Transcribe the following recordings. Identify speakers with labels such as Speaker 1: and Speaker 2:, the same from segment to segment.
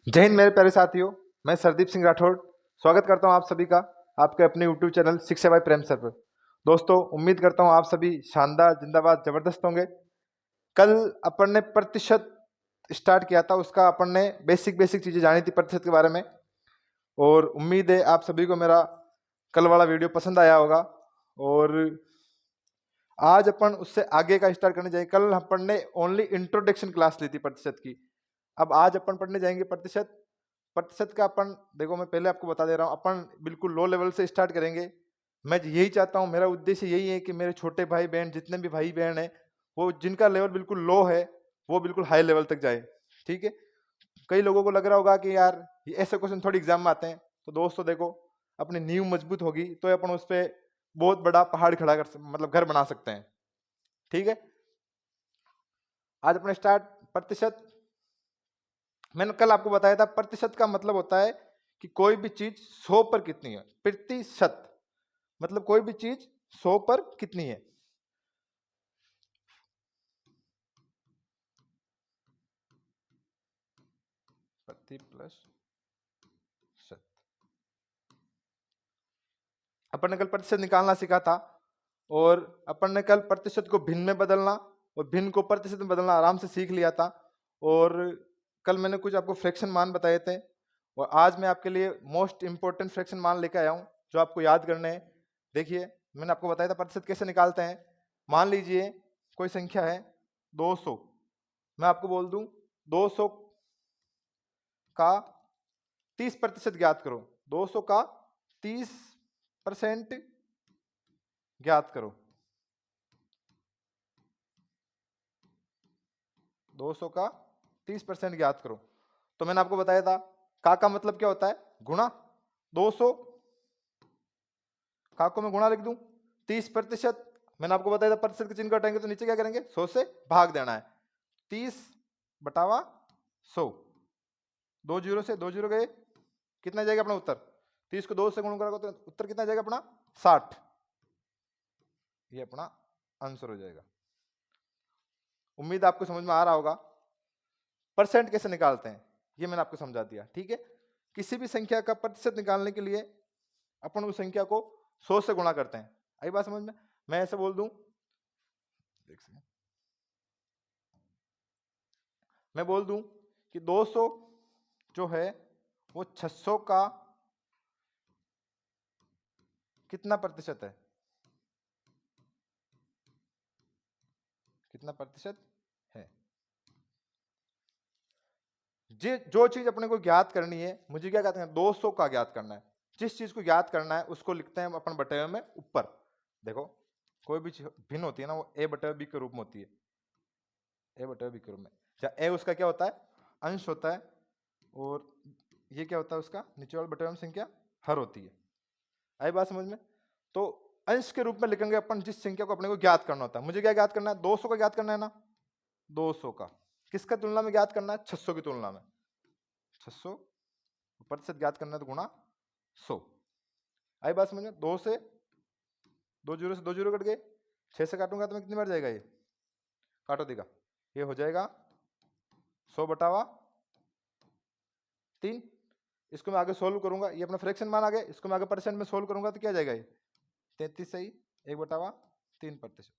Speaker 1: जय हिंद मेरे प्यारे साथियों। मैं सरदीप सिंह राठौड़ स्वागत करता हूं आप सभी का आपके अपने यूट्यूब चैनल शिक्षा बाय प्रेम सर पर। दोस्तों, उम्मीद करता हूं आप सभी शानदार, जिंदाबाद, जबरदस्त होंगे। कल अपन ने प्रतिशत स्टार्ट किया था, उसका अपन ने बेसिक बेसिक चीजें जानी थी प्रतिशत के बारे में, और उम्मीद है आप सभी को मेरा कल वाला वीडियो पसंद आया होगा। और आज अपन उससे आगे का स्टार्ट करने जाएंगे। कल अपन ने ओनली इंट्रोडक्शन क्लास ली थी प्रतिशत की। अब आज अपन पढ़ने जाएंगे प्रतिशत। प्रतिशत का अपन देखो, मैं पहले आपको बता दे रहा हूं, अपन बिल्कुल लो लेवल से स्टार्ट करेंगे। मैं यही चाहता हूं, मेरा उद्देश्य यही है कि मेरे छोटे भाई बहन, जितने भी भाई बहन है, वो जिनका लेवल बिल्कुल लो है, वो बिल्कुल हाई लेवल तक जाए। ठीक है। कई लोगों को लग रहा होगा कि यार ये ऐसे क्वेश्चन थोड़ी एग्जाम में आते हैं। तो दोस्तों देखो, अपनी नींव मजबूत होगी तो अपन उस पर बहुत बड़ा पहाड़ खड़ा कर मतलब घर बना सकते हैं। ठीक है। आज अपने स्टार्ट प्रतिशत। मैंने कल आपको बताया था प्रतिशत का मतलब होता है कि कोई भी चीज 100 पर कितनी है। प्रतिशत मतलब कोई भी चीज 100 पर कितनी है। प्रति प्लस शत। अपन ने कल प्रतिशत निकालना सीखा था, और अपन ने कल प्रतिशत को भिन्न में बदलना और भिन्न को प्रतिशत में बदलना आराम से सीख लिया था। और कल मैंने कुछ आपको फ्रैक्शन मान बताए थे, और आज मैं आपके लिए मोस्ट इंपोर्टेंट फ्रैक्शन मान लेकर आया हूं जो आपको याद करने हैं। देखिए, मैंने आपको बताया था प्रतिशत कैसे निकालते हैं। मान लीजिए कोई संख्या है 200। मैं आपको बोल दूं 200 का 30% ज्ञात करो। 200 का 30% ज्ञात करो। 200 का 30% ज्ञात करो। तो मैंने आपको बताया था का मतलब क्या होता है, गुणा। 200 का को मैं गुणा लिख दूं 30%। मैंने आपको बताया था प्रतिशत के चिन्ह को हटाएंगे तो नीचे क्या करेंगे, 100 से भाग देना है। 30 बटावा 100। 2 जीरो से 2 जीरो गए, कितना जाएगा अपना उत्तर। 30 को 2 से गुण करोगे तो उत्तर कितना जाएगा अपना, 60। ये अपना आंसर हो जाएगा। उम्मीद आपको समझ में आ रहा होगा। परसेंट कैसे निकालते हैं ये मैंने आपको समझा दिया। ठीक है। किसी भी संख्या का प्रतिशत निकालने के लिए अपन उस संख्या को 100 से गुणा करते हैं। आई बात समझ में। मैं ऐसे बोल दूं, मैं बोल दूं कि 200 जो है वो 600 का कितना प्रतिशत है। कितना प्रतिशत है। जो चीज अपने को ज्ञात करनी है, मुझे क्या कहते हैं, 200 का ज्ञात करना है। जिस चीज को ज्ञात करना है उसको लिखते हैं अपन बटे में ऊपर। देखो, कोई भी चीज भिन्न होती है ना, वो ए बटे बी के रूप में होती है। ए बटे बी के रूप में। ए उसका क्या होता है, अंश होता है, और ये क्या होता है उसका निचोड़ बटे में संख्या हर होती है। आई बात समझ में। तो अंश के रूप में लिखेंगे अपन जिस संख्या को अपने को ज्ञात करना होता है। मुझे क्या ज्ञात करना है, 200 का ज्ञात करना है ना। 200 का किसका तुलना में ज्ञात करना है, 600 की तुलना में। 600 प्रतिशत ज्ञात करना है तो गुणा 100। आई बात समझ में। 2 से 2 जीरो से 2 जीरो कट गए, 6 से काटूंगा तो मैं कितनी बार जाएगा, ये काटो देगा, ये हो जाएगा 100 बटावा 3। इसको मैं आगे सोल्व करूंगा, ये अपना फ्रैक्शन मान आ गया, इसको मैं आगे परसेंट में सोल्व करूंगा तो क्या जाएगा, ये 33 सही 1 बटावा 3%।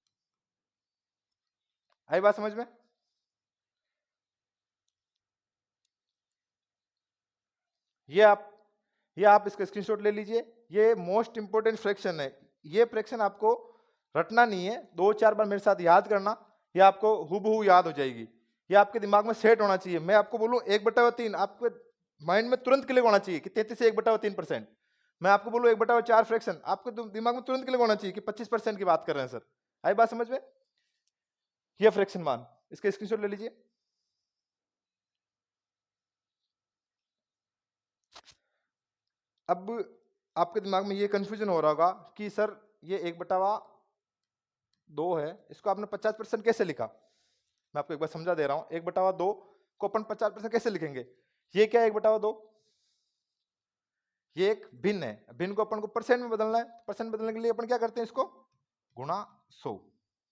Speaker 1: आई बात समझ में। ये आप इसका स्क्रीनशॉट ले लीजिए। ये मोस्ट इंपोर्टेंट फ्रैक्शन है। ये फ्रैक्शन आपको रटना नहीं है, 2-4 बार मेरे साथ याद करना, ये आपको हूबहू याद हो जाएगी। ये आपके दिमाग में सेट होना चाहिए। मैं आपको बोलूं 1/3, आपके माइंड में तुरंत क्लिक होना चाहिए कि 33 से 1/3%। मैं आपको बोलूं 1/4 फ्रैक्शन, आपके दिमाग में तुरंत क्लिक होना चाहिए कि 25% की बात कर रहे हैं सर। आई बात समझ में। ये फ्रैक्शन मान, इसका स्क्रीनशॉट ले लीजिए। अब आपके दिमाग में ये कंफ्यूजन हो रहा होगा कि सर ये 1/2 है, इसको आपने 50% कैसे लिखा। मैं आपको एक बार समझा दे रहा हूं। 1/2 को अपन 50% कैसे लिखेंगे। ये क्या है 1/2, ये एक भिन्न है। भिन्न को अपन को परसेंट में बदलना है। परसेंट बदलने के लिए अपन क्या करते हैं, इसको गुणा 100।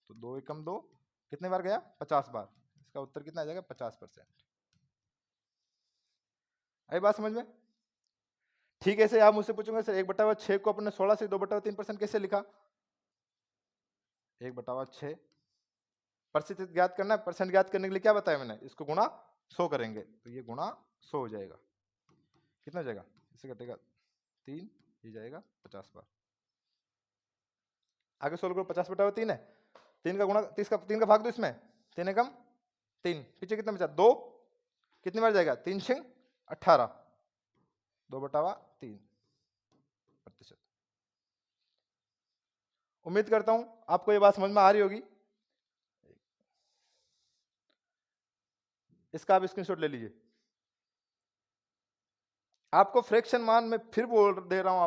Speaker 1: तो 2 एकम 2 कितने बार गया, 50 बार। इसका उत्तर कितना आ जाएगा, 50%। आई बात समझ में? ठीक है, ऐसे आप मुझसे पूछोगे सर 1/6 को अपने 16 से 2/3% कैसे लिखा? 1/6 प्रतिशत ज्ञात करना है, परसेंट ज्ञात करने के लिए क्या बताया मैंने? इसको गुणा 100 करेंगे, तो ये गुणा 100 हो जाएगा। कितना हो जाएगा? इससे घटेगा 3, ये जाएगा 50 बार। आगे 16 करो, 50/3 है, 3 का गुणा 3 का भाग दो इसमें, 3 एकम 3, पीछे कितना बचा? 2, कितनी बार जाएगा? 3 6 18, 2/3%। उम्मीद करता हूं आपको ये बात समझ में आ रही होगी। इसका आप स्क्रीनशॉट ले लीजिए। आपको फ्रैक्शन मान में फिर बोल दे रहा हूं,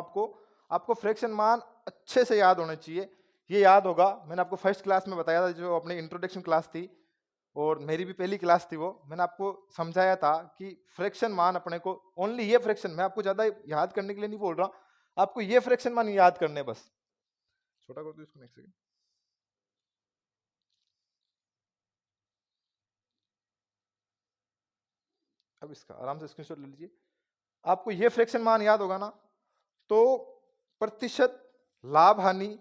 Speaker 1: आपको फ्रैक्शन मान अच्छे से याद होने चाहिए। ये याद होगा, मैंने आपको फर्स्ट क्लास में बताया था, जो अपनी इंट्रोडक्शन क्लास थी और मेरी भी पहली क्लास थी, वो मैंने आपको समझाया था कि फ्रैक्शन मान अपने को ओनली ये फ्रैक्शन, मैं आपको ज्यादा याद करने के लिए नहीं बोल रहा, आपको ये फ्रैक्शन मान याद करने बस। छोटा कर दो इसको नेक्स्ट सेकंड। अब इसका आराम से स्क्रीनशॉट ले लीजिए। आपको ये फ्रैक्शन मान याद होगा ना, तो प्रतिशत, लाभ हानि,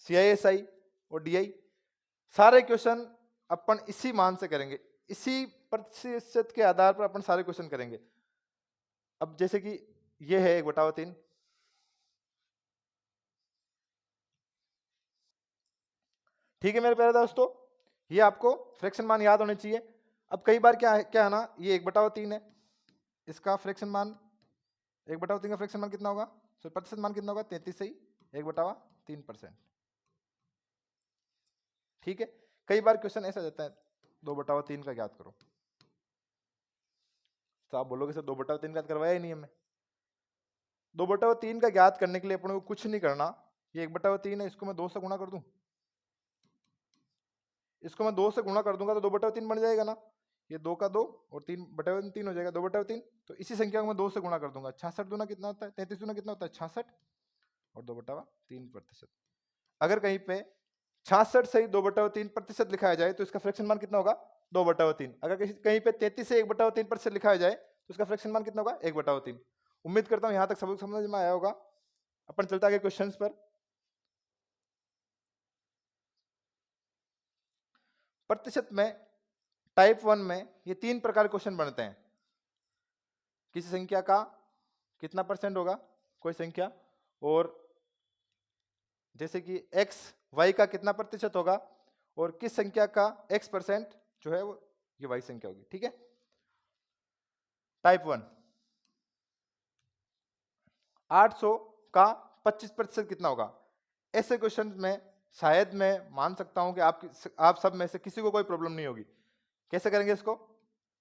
Speaker 1: CISI और DI सारे क्वेश्चन अपन इसी मान से करेंगे, इसी प्रतिशत के आधार पर अपन सारे क्वेश्चन करेंगे। अब जैसे कि ये है 1/3, ठीक है मेरे प्यारे दोस्तों, ये आपको फ्रैक्शन मान याद होने चाहिए। अब कई बार क्या है ना, ये 1/3 है, इसका फ्रैक्शन मान 1/3 का फ्रैक्शन मान कितना होगा? सो प्रतिशत मान कितना होगा? 33 से 1/3%। ठीक है, कई बार क्वेश्चन ऐसा जाता है 2/3 का ज्ञात करो, तो आप बोलोगे सर 2/3 का करवाया ही नहीं हमें। 2/3 का ज्ञात करने के लिए अपने को कुछ नहीं करना, ये 1/3 है, इसको मैं 2 से गुणा कर दूं, इसको मैं 2 से गुणा कर दूंगा तो 2/3 बन जाएगा ना, ये 2 का 2 और 3/3 हो जाएगा 2/3। तो इसी संख्या को मैं 2 से गुणा कर दूंगा, 66 दूना कितना होता है? 33 दूना कितना होता है? 66 और 2/3%। अगर कहीं पे 66 से 2/3% लिखाया जाए तो इसका फ्रैक्शन मान कितना होगा? 2/3। अगर कहीं पे 33 से 1/3% लिखाया जाए तो इसका फ्रैक्शन मान कितना होगा? 1/3। उम्मीद करता हूं यहां तक सब समझ में आया होगा। अपन चलता आगे क्वेश्चंस पर। प्रतिशत में टाइप 1 में ये 3 प्रकार के क्वेश्चन बनते हैं। किसी संख्या का कितना परसेंट होगा, कोई संख्या, और जैसे कि x y का कितना प्रतिशत होगा, और किस संख्या का x% जो है वो ये y संख्या होगी। ठीक है, टाइप 1 800 का 25% कितना होगा? ऐसे क्वेश्चन में शायद मैं मान सकता हूं कि आप सब में से किसी को कोई प्रॉब्लम नहीं होगी। कैसे करेंगे इसको?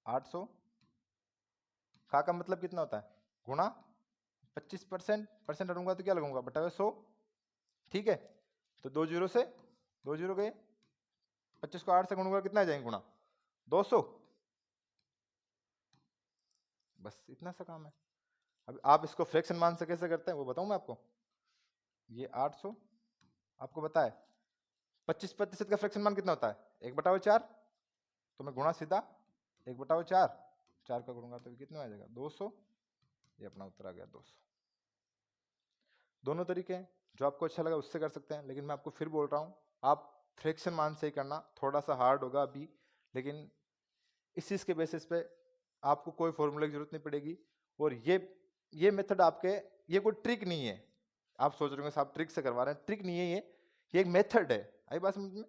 Speaker 1: 800 का मतलब कितना होता है? गुणा 25%, परसेंट हटूंगा तो क्या लगूंगा? बटा 100। ठीक है, तो 2 जीरो से 2 जीरो गए, 25 को 8 से गुणूंगा कितना आ जाएंगे? गुणा 200। बस इतना सा काम है। अब आप इसको फ्रैक्शन मान से कैसे करते हैं वो बताऊं मैं आपको। ये 800 आपको बताए 25% का फ्रैक्शन मान कितना होता है? 1/4। तो मैं गुणा सीधा 1/4, 4 का करूंगा तो कितना आ जाएगा? 200। ये अपना उत्तर आ गया 200। दोनों तरीके हैं, जो आपको अच्छा लगा उससे कर सकते हैं, लेकिन मैं आपको फिर बोल रहा हूँ आप फ्रैक्शन मान से ही करना। थोड़ा सा हार्ड होगा अभी, लेकिन इस चीज़ के बेसिस पे आपको कोई फॉर्मूले की जरूरत नहीं पड़ेगी। और ये मेथड आपके, ये कोई ट्रिक नहीं है। आप सोच रहे हो आप ट्रिक से करवा रहे हैं, ट्रिक नहीं है ये एक मेथड है। आई बात समझ में?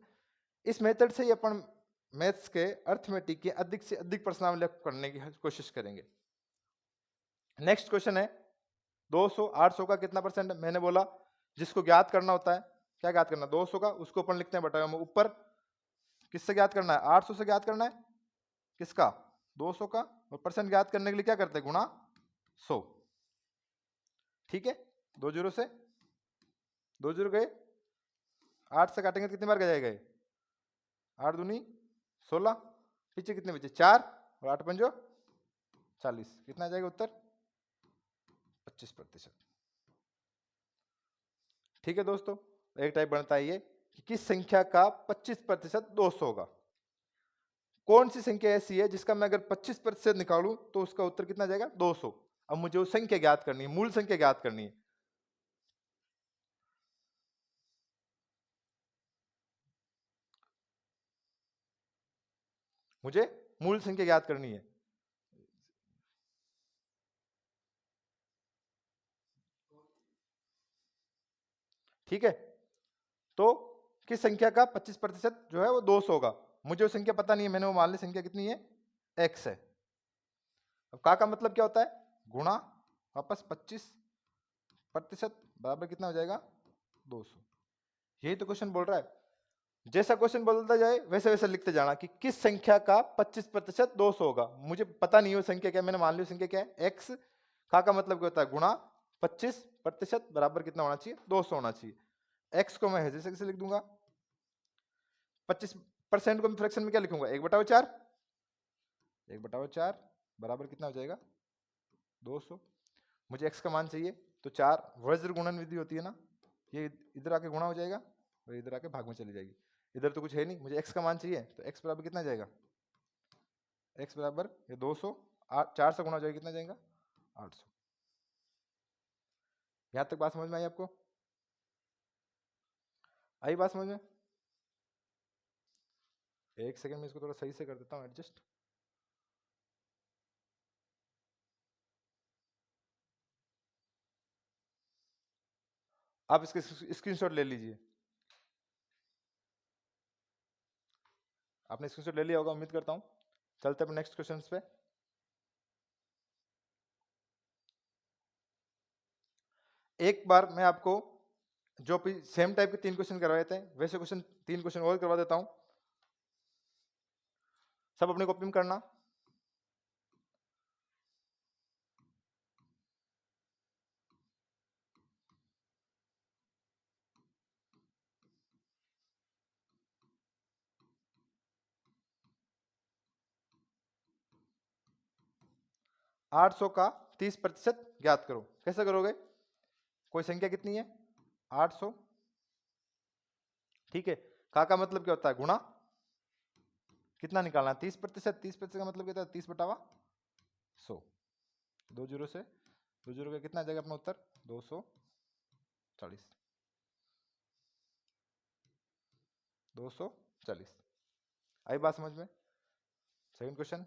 Speaker 1: इस मेथड से ही अपन मैथ्स के अर्थमेटिक के अधिक से अधिक प्रश्नावली करने की कोशिश करेंगे। नेक्स्ट क्वेश्चन है 200 800 का कितना परसेंट है? मैंने बोला जिसको ज्ञात करना होता है, क्या ज्ञात करना? 200 का, उसको अपन लिखते हैं बटा में ऊपर। किससे ज्ञात करना है? 800 से ज्ञात करना है। किसका? 200 का। और परसेंट ज्ञात करने के लिए क्या करते हैं? गुणा 100। ठीक है, 2 जीरो से 2 जीरो गए, 8 से काटेंगे तो कितनी बार जाएगा? 8 दूनी 16, पीछे कितने बचे? 4 और 8 पंजो 40। कितना आ जाएगा उत्तर? 25%। ठीक है दोस्तों, एक टाइप बनता है ये कि किस संख्या का 25% 200 होगा। कौन सी संख्या ऐसी है जिसका मैं अगर 25% निकालूं तो उसका उत्तर कितना जाएगा? 200। अब मुझे वो संख्या ज्ञात करनी है, मूल संख्या ज्ञात करनी है। मुझे मूल संख्या ज्ञात करनी है। ठीक है, तो किस संख्या का 25% जो है वो 200 होगा। मुझे वो संख्या पता नहीं है, मैंने वो मान ली संख्या कितनी है? x है। अब का मतलब क्या होता है? गुणा वापस 25% बराबर कितना हो जाएगा? 200। यही तो क्वेश्चन बोल रहा है। जैसा क्वेश्चन बोलता जाए वैसे वैसे लिखते जाना कि किस संख्या का 25% 200 होगा। मुझे पता नहीं है वो संख्या क्या, मैंने मान ली संख्या क्या है? x। का मतलब क्या होता है? गुणा 25% बराबर कितना होना चाहिए? 200 होना चाहिए। x को मैं जैसे कैसे लिख दूंगा? 25% को मैं फ्रैक्शन में क्या लिखूंगा? 1/4। 1/4 बराबर कितना हो जाएगा? 200। मुझे x का मान चाहिए तो 4 वज्र गुणन विधि होती है ना, ये इधर आके गुणा हो जाएगा और इधर आके भाग में चली जाएगी। इधर तो कुछ है नहीं, मुझे x का मान चाहिए तो x बराबर कितना जाएगा? x बराबर ये 200, 4 से गुणा हो जाएगा, कितना जाएगा? 800। यहां तक बात समझ में आई आपको? आई बात समझ में? एक सेकंड में इसको थोड़ा सही से कर देता हूँ एडजस्ट। आप इसके स्क्रीनशॉट ले लीजिए। आपने स्क्रीनशॉट ले लिया होगा उम्मीद करता हूं। चलते हैं नेक्स्ट क्वेश्चन पे। एक बार मैं आपको जो सेम टाइप के 3 क्वेश्चन करवाए थे वैसे क्वेश्चन 3 क्वेश्चन और करवा देता हूं। सब अपनी कॉपी में करना। आठ सौ का 30% ज्ञात करो। कैसे करोगे? कोई संख्या कितनी है? 800। ठीक है, का मतलब क्या होता है? गुणा कितना निकालना है? 30%। 30% का मतलब क्या होता है? 30/100। 2 जीरो से 2 जीरो का कितना आ जाएगा अपना उत्तर? 240। 240। आई बात समझ में? Second question.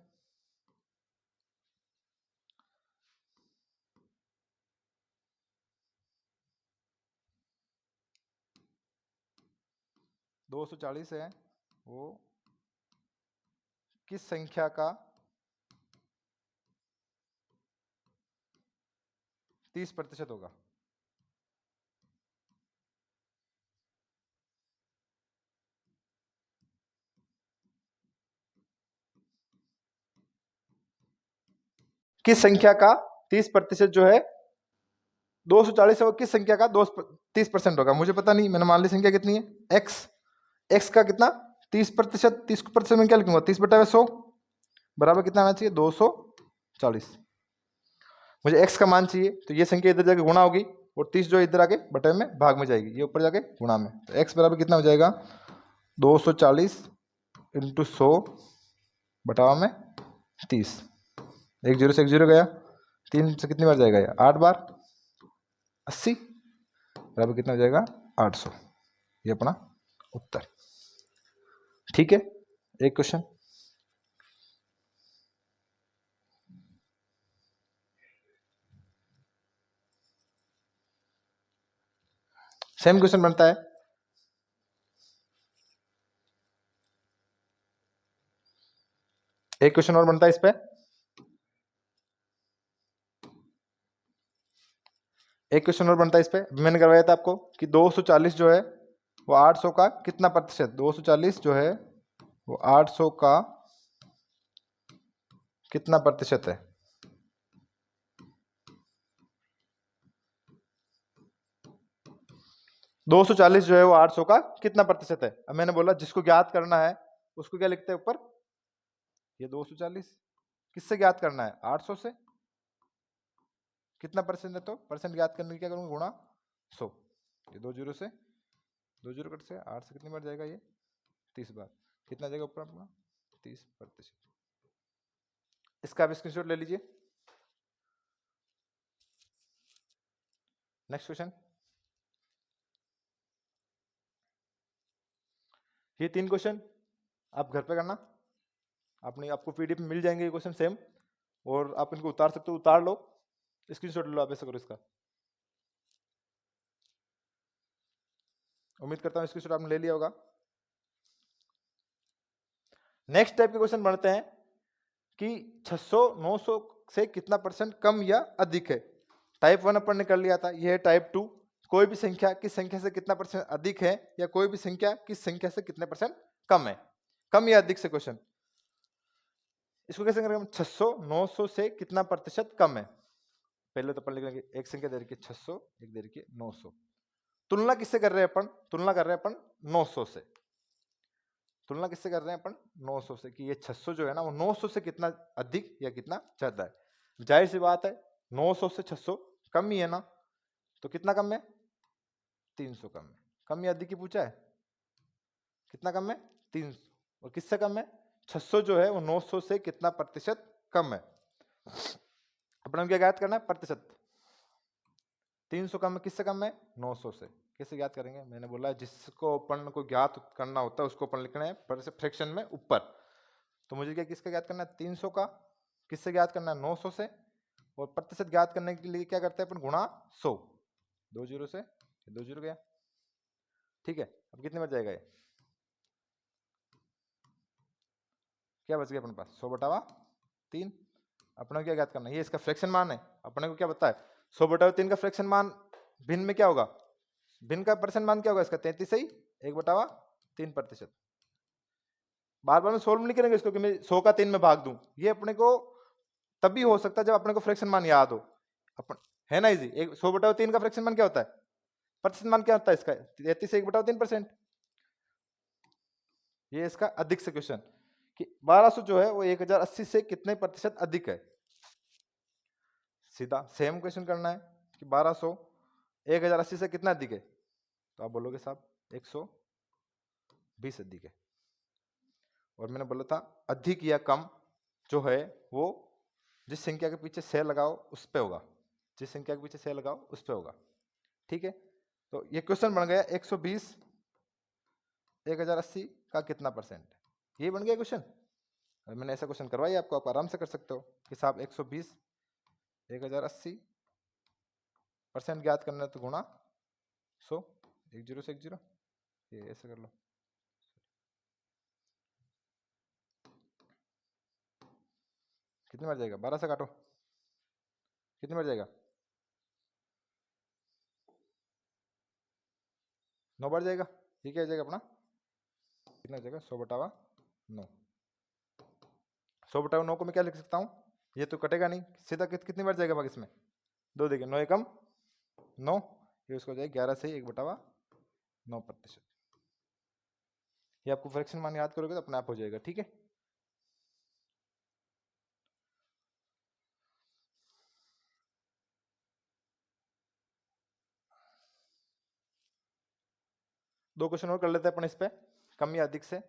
Speaker 1: 240 है वो किस संख्या का 30% होगा? किस संख्या का 30% जो है 240 है वो किस संख्या का 30% होगा? मुझे पता नहीं, मैंने मान ली संख्या कितनी है? x। x का कितना? 30%। 30% में क्या लिखूंगा? 30/100 बराबर कितना आना चाहिए? 240। मुझे x का मान चाहिए तो ये संख्या इधर जाके गुणा होगी और 30 जो इधर आके बटे में भाग में जाएगी, ये ऊपर जाके गुणा में। तो x बराबर कितना हो जाएगा? 240 इंटू 100 बटावा में 30। एक जीरो से एक जीरो गया, 3 से कितनी बार जाएगा? ये 8 बार। 80 बराबर कितना हो जाएगा? 800। ये अपना उत्तर। ठीक है, एक क्वेश्चन। सेम क्वेश्चन बनता है। एक क्वेश्चन और बनता है इस पे। एक क्वेश्चन और बनता है इस पे। मैंने करवाया था आपको कि 240 जो है वो 800 का कितना प्रतिशत? 240 जो है वो 800 का कितना प्रतिशत है? 240 जो है वो 800 का कितना प्रतिशत है? अब मैंने बोला जिसको ज्ञात करना है उसको क्या लिखते हैं ऊपर? ये 240 किससे ज्ञात करना है? 800 से। कितना परसेंट है तो परसेंट ज्ञात करने की क्या करूंगा? गुणा 100। ये 2 जीरो से 2 जीरो कट से 8 से कितनी बार जाएगा? ये 30 बार। कितना जाएगा ऊपर अपना? 30%। इसका आप स्क्रीनशॉट ले लीजिए। नेक्स्ट क्वेश्चन, ये 3 क्वेश्चन आप घर पे करना, आपको पीडीएफ में मिल जाएंगे ये क्वेश्चन सेम, और आप इनको उतार सकते हो, उतार लो, स्क्रीनशॉट ले लो, आप ऐसा करो इसका। उम्मीद करता हूं स्क्रीनशॉट आपने ले लिया होगा। नेक्स्ट टाइप के क्वेश्चन बनते हैं कि 600 900 से कितना परसेंट कम या अधिक है। टाइप 1 अपन ने कर लिया था, यह है टाइप 2, कोई भी संख्या किस संख्या से कितना परसेंट अधिक है, या कोई भी संख्या किस संख्या से कितने परसेंट कम है, कम या अधिक से क्वेश्चन। इसको कैसे करेंगे हम, 600 900 से कितना प्रतिशत कम है। पहले तो अपन लिख लेंगे एक संख्या दे रखी है 600, एक दे रखी है 900। तुलना किससे कर रहे हैं अपन, तुलना कर रहे हैं अपन 900 से। तुलना किससे कर रहे हैं अपन, 900 से, कि ये 600 जो है ना वो 900 से कितना अधिक या कितना ज्यादा है। जाहिर सी बात है 900 से 600 कम ही है ना, तो कितना कम है, 300 कम है। कम या अधिक ही पूछा है, कितना कम है, 300। और किससे कम है, 600 जो है वो 900 से कितना प्रतिशत कम है। अपना क्या ज्ञात करना है, प्रतिशत। 300 कम है, किससे कम है, 900 से। कैसे ज्ञात करेंगे, मैंने बोला है जिसको अपन को ज्ञात करना होता है उसको अपन लिखना है फ्रैक्शन में ऊपर। तो मुझे क्या किसका ज्ञात करना है, 300 का। किससे ज्ञात करना है, 900 से। और प्रतिशत ज्ञात करने के लिए क्या करते हैं अपन, गुणा 100। 2 जीरो से 2 जीरो गया, ठीक है। अब कितने बच जाएगा ये, क्या बच गया अपने पास, 100/3। अपने को क्या ज्ञात करना है, ये इसका फ्रैक्शन मान है। अपने को क्या पता है, 100/3 का फ्रैक्शन मान भिन्न में क्या होगा, भिन्न का परसेंट मान क्या होगा इसका, 33 सही, 1/3%। बार बार में सोल्व नहीं करेंगे इसको कि मैं 100 का 3 में भाग दूं, ये अपने को तभी हो सकता है जब अपने को फ्रैक्शन मान याद हो। अपन है ना इजी, 100/3 का फ्रैक्शन मान क्या होता है, प्रतिशत मान क्या होता है इसका, 33 से 1/3%। ये इसका अधिक से क्वेश्चन कि 1200 जो है वो 1080 से कितने प्रतिशत अधिक है। सीधा सेम क्वेश्चन करना है कि 1200 1080 से कितना अधिक है, तो आप बोलोगे साहब 120 अधिक है। और मैंने बोला था अधिक या कम जो है वो जिस संख्या के पीछे से लगाओ उस पे होगा, जिस संख्या के पीछे से लगाओ उस पे होगा, ठीक है। तो ये क्वेश्चन बन गया 120 1080 का कितना परसेंट, ये बन गया क्वेश्चन। मैंने ऐसा क्वेश्चन करवाई आपको, आप आराम से कर सकते हो कि साहब 120 1080% ज्ञात करना है तो गुणा 100, 10 से 10, ये ऐसे कर लो। कितने बार जाएगा, 12 से काटो, कितने बार जाएगा, 9 बार जाएगा। ये क्या जाएगा अपना, कितना जाएगा, 100/9। 100/9 को मैं क्या लिख सकता हूँ, ये तो कटेगा नहीं, सीधा कितनी बार जाएगा भाग इसमें, 2 देखिए, 9 एकम 9, ये उसको जाएगा 11 से 1/9%। ये आपको फ्रैक्शन मान याद करोगे तो अपने आप हो जाएगा, ठीक है। दो क्वेश्चन और कर लेते हैं अपन इस पे, कम या अधिक से,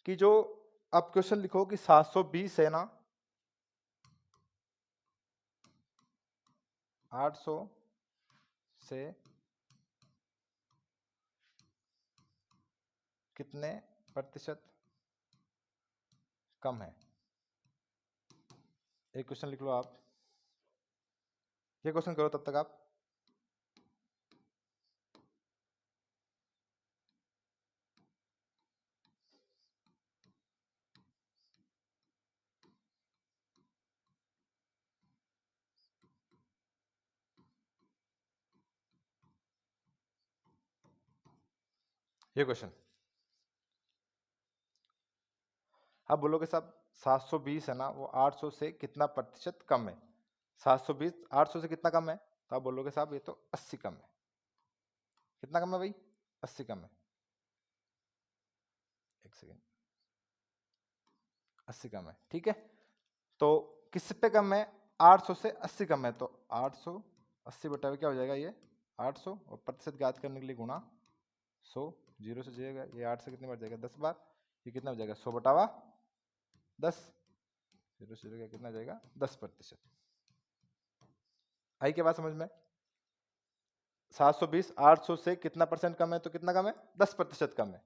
Speaker 1: कि जो आप क्वेश्चन लिखो कि 720 है ना 800 से कितने प्रतिशत कम है। एक क्वेश्चन लिख लो आप, ये क्वेश्चन करो तब तक आप। ये क्वेश्चन आप बोलोगे साहब 720 है ना वो 800 से कितना प्रतिशत कम है। 720 800 से कितना कम है, तो आप बोलोगे साहब ये तो 80 कम है। कितना कम है भाई, 80 कम है। एक सेकेंड, 80 कम है, ठीक है। तो किस पे कम है, 800 से 80 कम है, तो 800 80 क्या हो जाएगा ये 800, और प्रतिशत ज्ञात करने के लिए गुणा 100, 0 से जाएगा ये 8 से कितनी बार जाएगा 10 बार, ये कितना हो जाएगा 100/10, 0 का कितना जाएगा 10%। आई के बाद समझ में? 720 800 से कितना परसेंट कम है? तो कितना कम है? 10% कम है।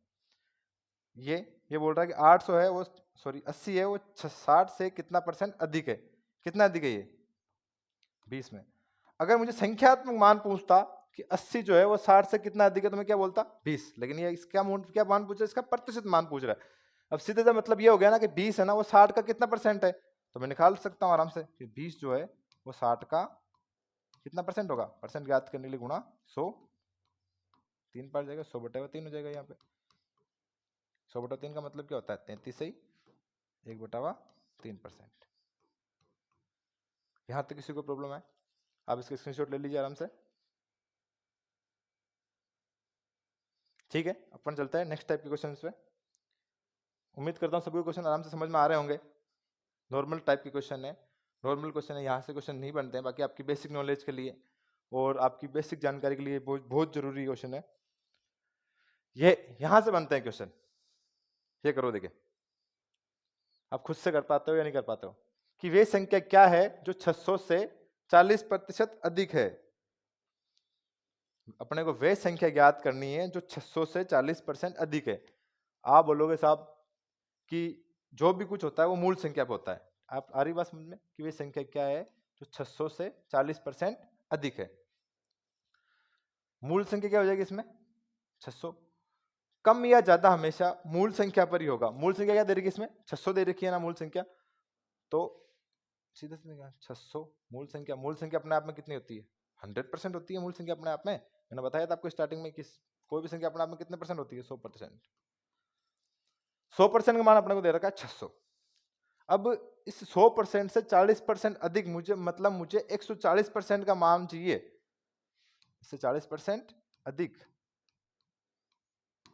Speaker 1: ये बोल रहा है कि 800 है वो, सॉरी 80 है वो 60 से कितना परसेंट अधिक है? कितना अधिक है ये? 20 में। अगर मुझे संख्यात्मक मान पूछता कि 80 जो है वो 60 से कितना अधिक है तो मैं क्या बोलता? 20। लेकिन ये इसका क्या मान पूछ रहा है? इसका प्रतिशत मान पूछ रहा है। अब सीधे सा मतलब ये हो गया ना कि 20 है ना, वो 60 का कितना परसेंट है? तो मैं निकाल सकता हूँ आराम से कि 20 जो है वो 60 का कितना परसेंट होगा? परसेंट ज्ञात करने के लिए गुणा 100, 3 पर जाएगा, 100/3 हो जाएगा। यहाँ पे 100/3 का मतलब क्या होता है? 33 ही 1/3%। यहाँ तक किसी को प्रॉब्लम है? आप इसका स्क्रीनशॉट ले लीजिए आराम से। ठीक है, अपन चलते हैं नेक्स्ट टाइप के क्वेश्चन पे। उम्मीद करता हूँ सभी क्वेश्चन आराम से समझ में आ रहे होंगे। नॉर्मल टाइप के क्वेश्चन है, नॉर्मल क्वेश्चन है, यहाँ से क्वेश्चन नहीं बनते हैं, बाकी आपकी बेसिक नॉलेज के लिए और आपकी बेसिक जानकारी के लिए बहुत बहुत जरूरी क्वेश्चन है। ये यहाँ से बनते हैं क्वेश्चन। ये करो, देखिए आप खुद से कर पाते हो या नहीं कर पाते हो कि वे संख्या क्या है जो 600 से 40% अधिक है। अपने को वे संख्या ज्ञात करनी है जो 600 से 40% अधिक है। आप बोलोगे साहब कि जो भी कुछ होता है वो मूल संख्या पे होता है। आप आ रही बात समझ में कि वे संख्या क्या है जो 600 से 40% अधिक है। मूल संख्या क्या हो जाएगी इसमें? 600। कम या ज्यादा हमेशा मूल संख्या पर ही होगा। मूल संख्या क्या दे रखी है इसमें? 600 दे रखी है ना मूल संख्या। तो सीधे सीधे 600 मूल संख्या अपने आप में कितनी होती है? 100% होती है मूल संख्या अपने आप में। मैंने बताया था आपको स्टार्टिंग में कि कोई भी संख्या अपने आप में कितने परसेंट होती है? 100%। 100% का मान अपने को दे रखा है 600। अब इस 100% से 40% अधिक मुझे 140% का मान चाहिए। इससे 40% अधिक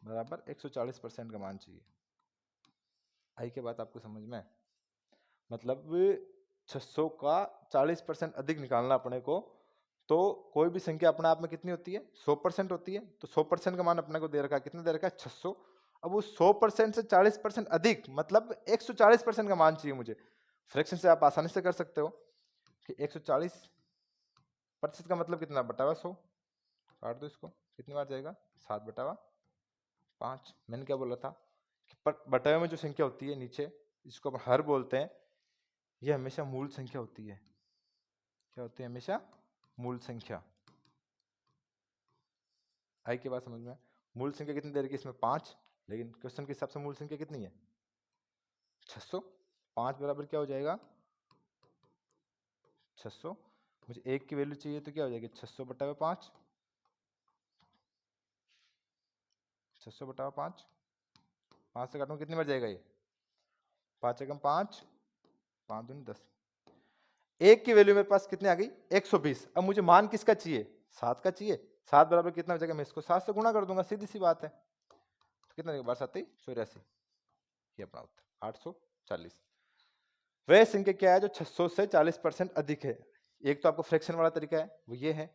Speaker 1: बराबर 140% का मान चाहिए। आई के बात आपको समझ में? मतलब 600 का 40% अधिक निकालना अपने को, तो कोई भी संख्या अपने आप में कितनी होती है? 100% होती है। तो 100% का मान अपने को दे रखा है, कितना दे रखा है? 600। अब वो 100% से 40% अधिक मतलब 140% का मान चाहिए मुझे। फ्रैक्शन से आप आसानी से कर सकते हो कि 140% का मतलब कितना? बटावा 100। काट दो इसको, कितनी बार जाएगा? 7/5। मैंने क्या बोला था कि बटावे में जो संख्या होती है नीचे, जिसको अपन हर बोलते हैं, ये हमेशा मूल संख्या होती है। क्या होती है? हमेशा मूल संख्या। आई के बाद समझ में? मूल संख्या कितनी दे रखी है इसमें? 5। लेकिन क्वेश्चन के हिसाब से मूल संख्या कितनी है? 600। 5 बराबर क्या हो जाएगा? 600। मुझे 1 की वैल्यू चाहिए तो क्या हो जाएगी? 600/5। 600/5। 5 से काटूंगा कितनी बार जाएगा ये? 5 एकम 5, 5 दूनी 10। 1 की वैल्यू मेरे पास कितनी आ गई? 120। अब मुझे मान किसका चाहिए? 7 का चाहिए। 7 बराबर कितना हो जाएगा? मैं इसको 7 से गुणा कर दूंगा, सीधी सी बात है। तो कितना देगा? 7 84। ये अपना उत्तर 840। वह संख्या क्या है जो 600 से 40% अधिक है? एक तो आपको फ्रैक्शन वाला तरीका है, वो ये है।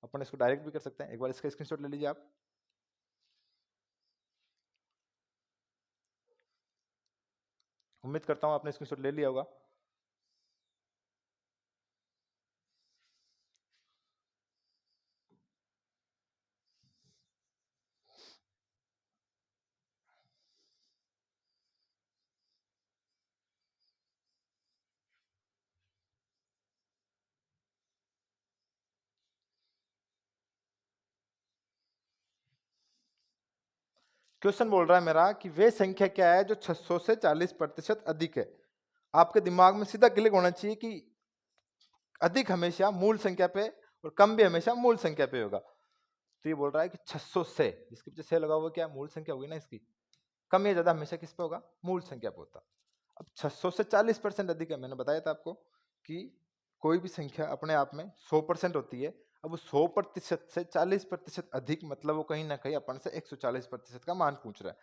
Speaker 1: अपन इसको डायरेक्ट भी कर सकते हैं। एक बार इसका स्क्रीनशॉट ले लीजिए आप। उम्मीद करता हूं आपने स्क्रीनशॉट ले लिया होगा। क्वेश्चन बोल रहा है मेरा कि वे संख्या क्या है जो 600 से 40% अधिक है। आपके दिमाग में सीधा क्लिक होना चाहिए कि अधिक हमेशा मूल संख्या पे और कम भी हमेशा मूल संख्या पे होगा। तो ये बोल रहा है कि 600 से, जिसके पीछे से लगा हुआ क्या? मूल संख्या होगी ना इसकी। कम या ज्यादा हमेशा किस पे होगा? मूल संख्या पे होता। अब 600 से 40% अधिक है। मैंने बताया था आपको कि कोई भी संख्या अपने आप में 100% होती है। अब 100% से 40% अधिक मतलब वो कहीं ना कहीं अपन से 140% का मान पूछ रहा है।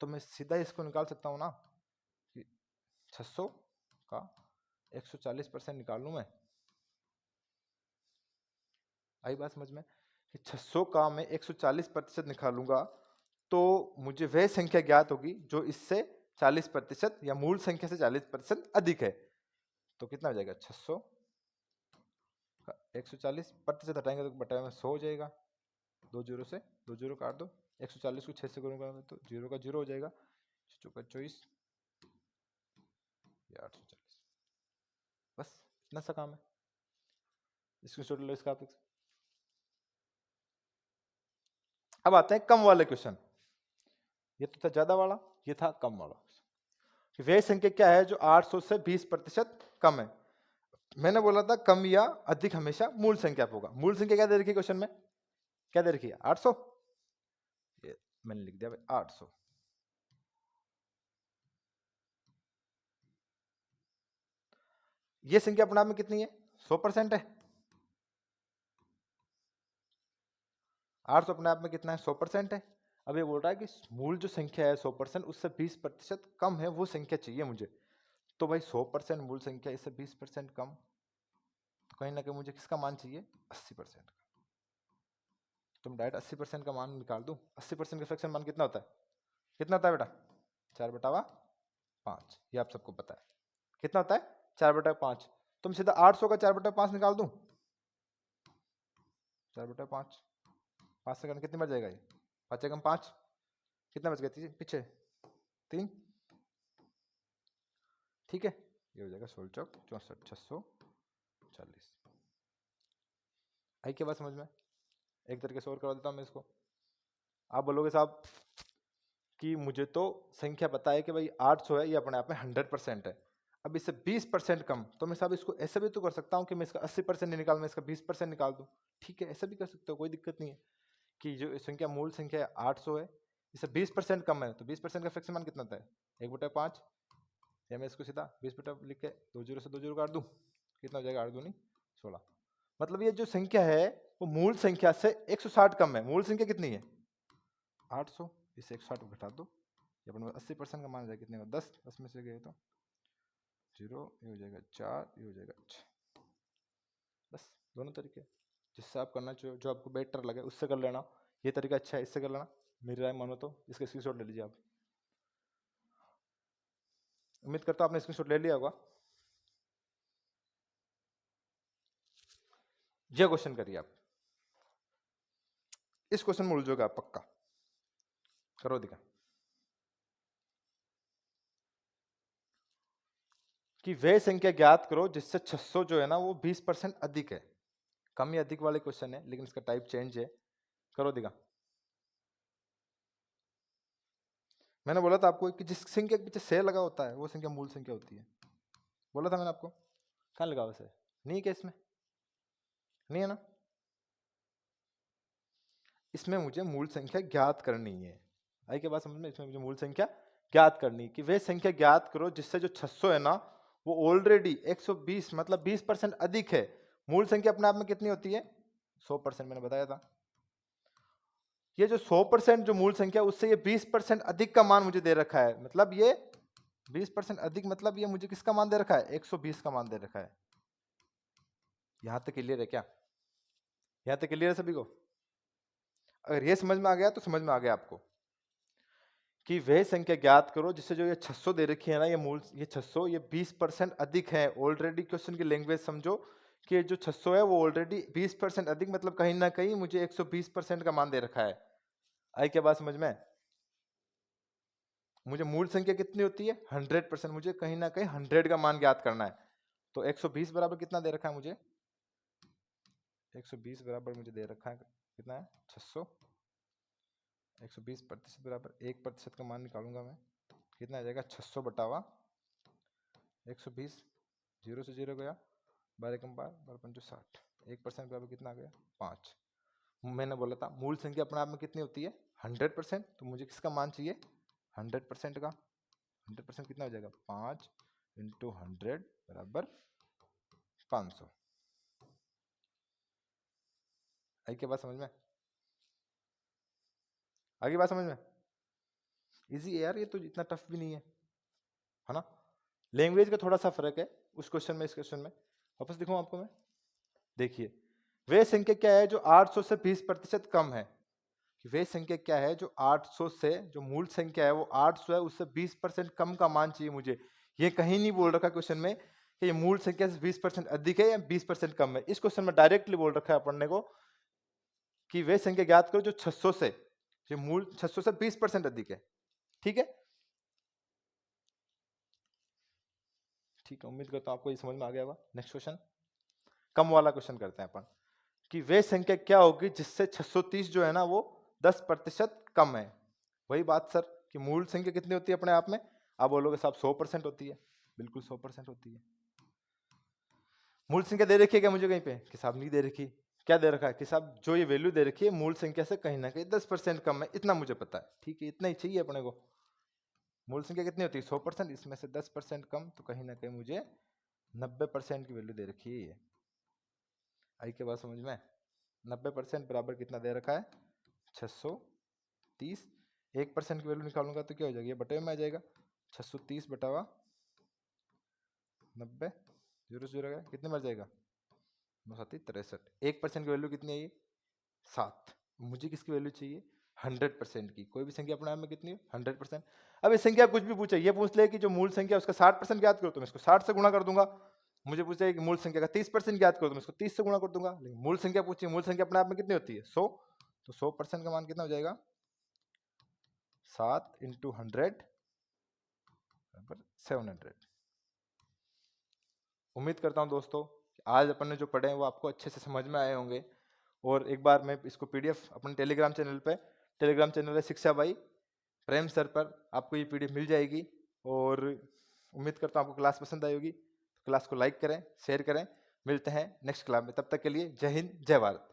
Speaker 1: तो मैं सीधा इसको निकाल सकता हूं ना कि 600 का 140% निकाल लूं मैं। आई बात समझ में? कि 600 का मैं 140% निकालूंगा तो मुझे वह संख्या ज्ञात होगी जो इससे 40% या मूल संख्या से 40% अधिक है। तो कितना हो जाएगा 600 का 140% हटाएंगे तो बटा में 100 हो जाएगा। 2 जीरो से 2 जीरो काट दो, 140 को 6 से करूँगा तो 0 का 0 हो जाएगा, 24 या 840। बस इतना सा काम है। स्क्रीनशॉट लो इसका आप। अब आते हैं कम वाले क्वेश्चन। ये तो था ज्यादा वाला, ये था कम वाला। वह संख्या क्या है जो 800 से 20% कम है। मैंने बोला था कम या अधिक हमेशा मूल संख्या पे होगा। मूल संख्या क्या दे रखी है क्वेश्चन में, क्या दे रखी है 800, ये मैंने लिख दिया भाई 800। ये संख्या अपने आप में कितनी है 100% है। 800 अपने आप में कितना है 100% है। अब ये बोल रहा है कि मूल जो संख्या है 100% उससे 20% कम है, वो संख्या चाहिए मुझे। तो भाई 100% मूल संख्या इससे 20% कम, तो कहीं ना कहीं मुझे किसका मान चाहिए 80% का। तुम डायरेक्ट 80% का मान निकाल दूं। 80% का फ्रैक्शन मान कितना होता है, कितना होता है बेटा 4/5। ये आप सबको पता है कितना होता है 4/5। तुम सीधा 800 का 4/5 निकाल दूं, 4/5 5 सेकंड कितनी बच जाएगा ये 5 एकम 5, कितना बच गया पीछे 3, ठीक है। ये हो जाएगा 16 चौक 64 640। आई क्या बात समझ में। एक तरीके से और करवा देता हूं मैं इसको। आप बोलोगे साहब कि मुझे तो संख्या पता है कि भाई 800 है, ये अपने आप में 100% है। अब इससे 20% कम, तो मैं साहब इसको ऐसे भी तो कर सकता हूँ कि मैं इसका 80% नहीं निकाल, मैं इसका 20% निकाल दूं। ठीक है, ऐसा भी कर सकते हो, कोई दिक्कत नहीं है। कि जो संख्या मूल संख्या 800 है, इससे 20% कम है, तो 20% का फ्रैक्शन मान कितना होता है 1/5। या मैं इसको सीधा 20 लिख के 2 जीरो से 2 जीरो काट दूं, कितना हो जाएगा 8 दूनी 16। मतलब ये जो संख्या है वो मूल संख्या से 160 कम है। मूल संख्या कितनी है 800, इसे 160 घटा दो, ये अपन 80% का मान जाएगा कितने का 10 में से गए तो 0, ये हो जाएगा 4, ये हो जाएगा 6। बस दोनों तरीके जिससे आप करना चाहिए, जो आपको बेटर लगे उससे कर लेना। ये तरीका अच्छा है, इससे कर लेना। मेरी राय मानो तो इसका स्क्रीनशॉट ले लीजिए आप। उम्मीद करता हूं आपने स्क्रीनशॉट ले लिया होगा। यह क्वेश्चन करिए आप, इस क्वेश्चन में उलझोगे आप पक्का। करो दिखा कि वह संख्या ज्ञात करो जिससे 600 जो है ना वो 20% अधिक है। कम या अधिक वाले क्वेश्चन है, लेकिन इसका टाइप चेंज है। करो दिखा। मैंने बोला था आपको कि जिस संख्या के पीछे से लगा होता है वो संख्या मूल संख्या होती है। बोला था मैंने आपको। कहाँ लगा वैसे, नहीं क्या इसमें नहीं है ना। इसमें मुझे मूल संख्या ज्ञात करनी है। आई के बाद समझ में, इसमें मुझे मूल संख्या ज्ञात करनी कि वे संख्या ज्ञात करो जिससे जो 600 है ना वो ऑलरेडी 120 मतलब 20% अधिक है। मूल संख्या अपने आप में कितनी होती है 100%, मैंने बताया था। ये जो 100% जो मूल संख्या उससे ये 20% अधिक का मान मुझे दे रखा है। मतलब ये 20% अधिक, मतलब ये मुझे किसका मान दे रखा है 120 का मान दे रखा है। यहां तक क्लियर है क्या, यहां तक क्लियर है सभी को। अगर ये समझ में आ गया तो समझ में आ गया आपको कि वह संख्या ज्ञात करो जिससे जो ये 600 दे रखी है ना, ये मूल ये 600 ये 20% अधिक है। ऑलरेडी क्वेश्चन की लैंग्वेज समझो कि जो 600 है वो ऑलरेडी 20% अधिक, मतलब कहीं ना कहीं मुझे 120% का मान दे रखा है। आई क्या बात समझ में। मुझे मूल संख्या कितनी होती है 100%, मुझे कहीं ना कहीं 100 का मान ज्ञात करना है। तो 120 बराबर कितना दे रखा है मुझे 120 बराबर मुझे दे रखा है कितना है 600। 120% बराबर 1% का मान निकालूंगा मैं, कितना आ जाएगा 600 बटावा 120, 0 से 0 गया 12 कम 12 12 पंचो 60, 1% बराबर कितना आ गया 5। मैंने बोला था मूल संख्या अपने आप में कितनी होती है 100%, तो मुझे किसका मान चाहिए 100% का। 100% कितना हो जाएगा 5 इंटू 100 बराबर 500। आई क्या बात समझ में, आगे बात समझ में। इजी है यार, ये तो इतना टफ भी नहीं है ना। लैंग्वेज का थोड़ा सा फर्क है उस क्वेश्चन में इस क्वेश्चन में। वापस दिखाऊं आपको मैं, देखिए वे संख्या क्या है जो 800 से 20% कम है। कि वे संख्या क्या है जो 800 से, जो मूल संख्या है वो 800 है, उससे 20% कम का मान चाहिए मुझे। ये कहीं नहीं बोल रखा क्वेश्चन में कि ये मूल संख्या से 20% अधिक है या 20% कम है। इस क्वेश्चन में डायरेक्टली बोल रखा है पढ़ने को कि वे संख्या ज्ञात करो जो 600 से, जो मूल 600 से 20% अधिक है। ठीक है, ठीक है, उम्मीद करता हूं आपको ये समझ में आ गया होगा। नेक्स्ट क्वेश्चन, कम वाला क्वेश्चन करते हैं अपन, कि वे संख्या क्या होगी जिससे 630 जो है ना वो 10% कम है। वही बात सर कि मूल संख्या कितनी होती है अपने आप में, आप बोलोगे साहब 100% होती है। बिल्कुल 100% होती है। मूल संख्या दे रखी है क्या मुझे कहीं पे कि साहब नहीं दे रखी। क्या दे रखा है कि साहब जो ये वैल्यू दे रखी है मूल संख्या से कहीं ना कहीं 10% कम है, इतना मुझे पता है। ठीक है, इतना ही चाहिए अपने को। मूल संख्या कितनी होती है 100%, इसमें से 10% कम, तो कहीं ना कहीं मुझे 90% की वैल्यू दे रखी है। आई के बाद समझ में, 90% बराबर कितना दे रखा है 630। 1% की वैल्यू निकालूंगा तो क्या हो जाएगी, ये बटे में आ जाएगा। 630 बटावा 90, जीरो जीरो गया, कितने मर जाएगा 9×7=63। 1% की वैल्यू कितनी है ये 7। मुझे किसकी वैल्यू चाहिए 100% की। कोई भी संख्या अपने आप में कितनी है 100%। अब इस संख्या कुछ भी पूछे, ये पूछ ले कि जो मूल संख्या उसका 60% ज्ञात करो, तो मैं इसको 60 से गुणा कर दूंगा। मुझे पूछे कि मूल संख्या का 30% ज्ञात करो, तो मैं इसको 30 से गुणा कर दूंगा। लेकिन मूल संख्या पूछी, मूल संख्या अपने आप में कितनी होती है 100, तो 100% का मान कितना हो जाएगा 7 × 100 बराबर 700। उम्मीद करता हूं दोस्तों कि आज अपन ने जो पढ़े हैं वो आपको अच्छे से समझ में आए होंगे। और एक बार मैं इसको पीडीएफ अपने टेलीग्राम चैनल पे, टेलीग्राम चैनल है शिक्षा भाई प्रेम सर पर, आपको ये पीडीएफ मिल जाएगी। और उम्मीद करता हूँ आपको क्लास पसंद आई होगी। तो क्लास को लाइक करें, शेयर करें। मिलते हैं नेक्स्ट क्लास में, तब तक के लिए जय हिंद जय भारत।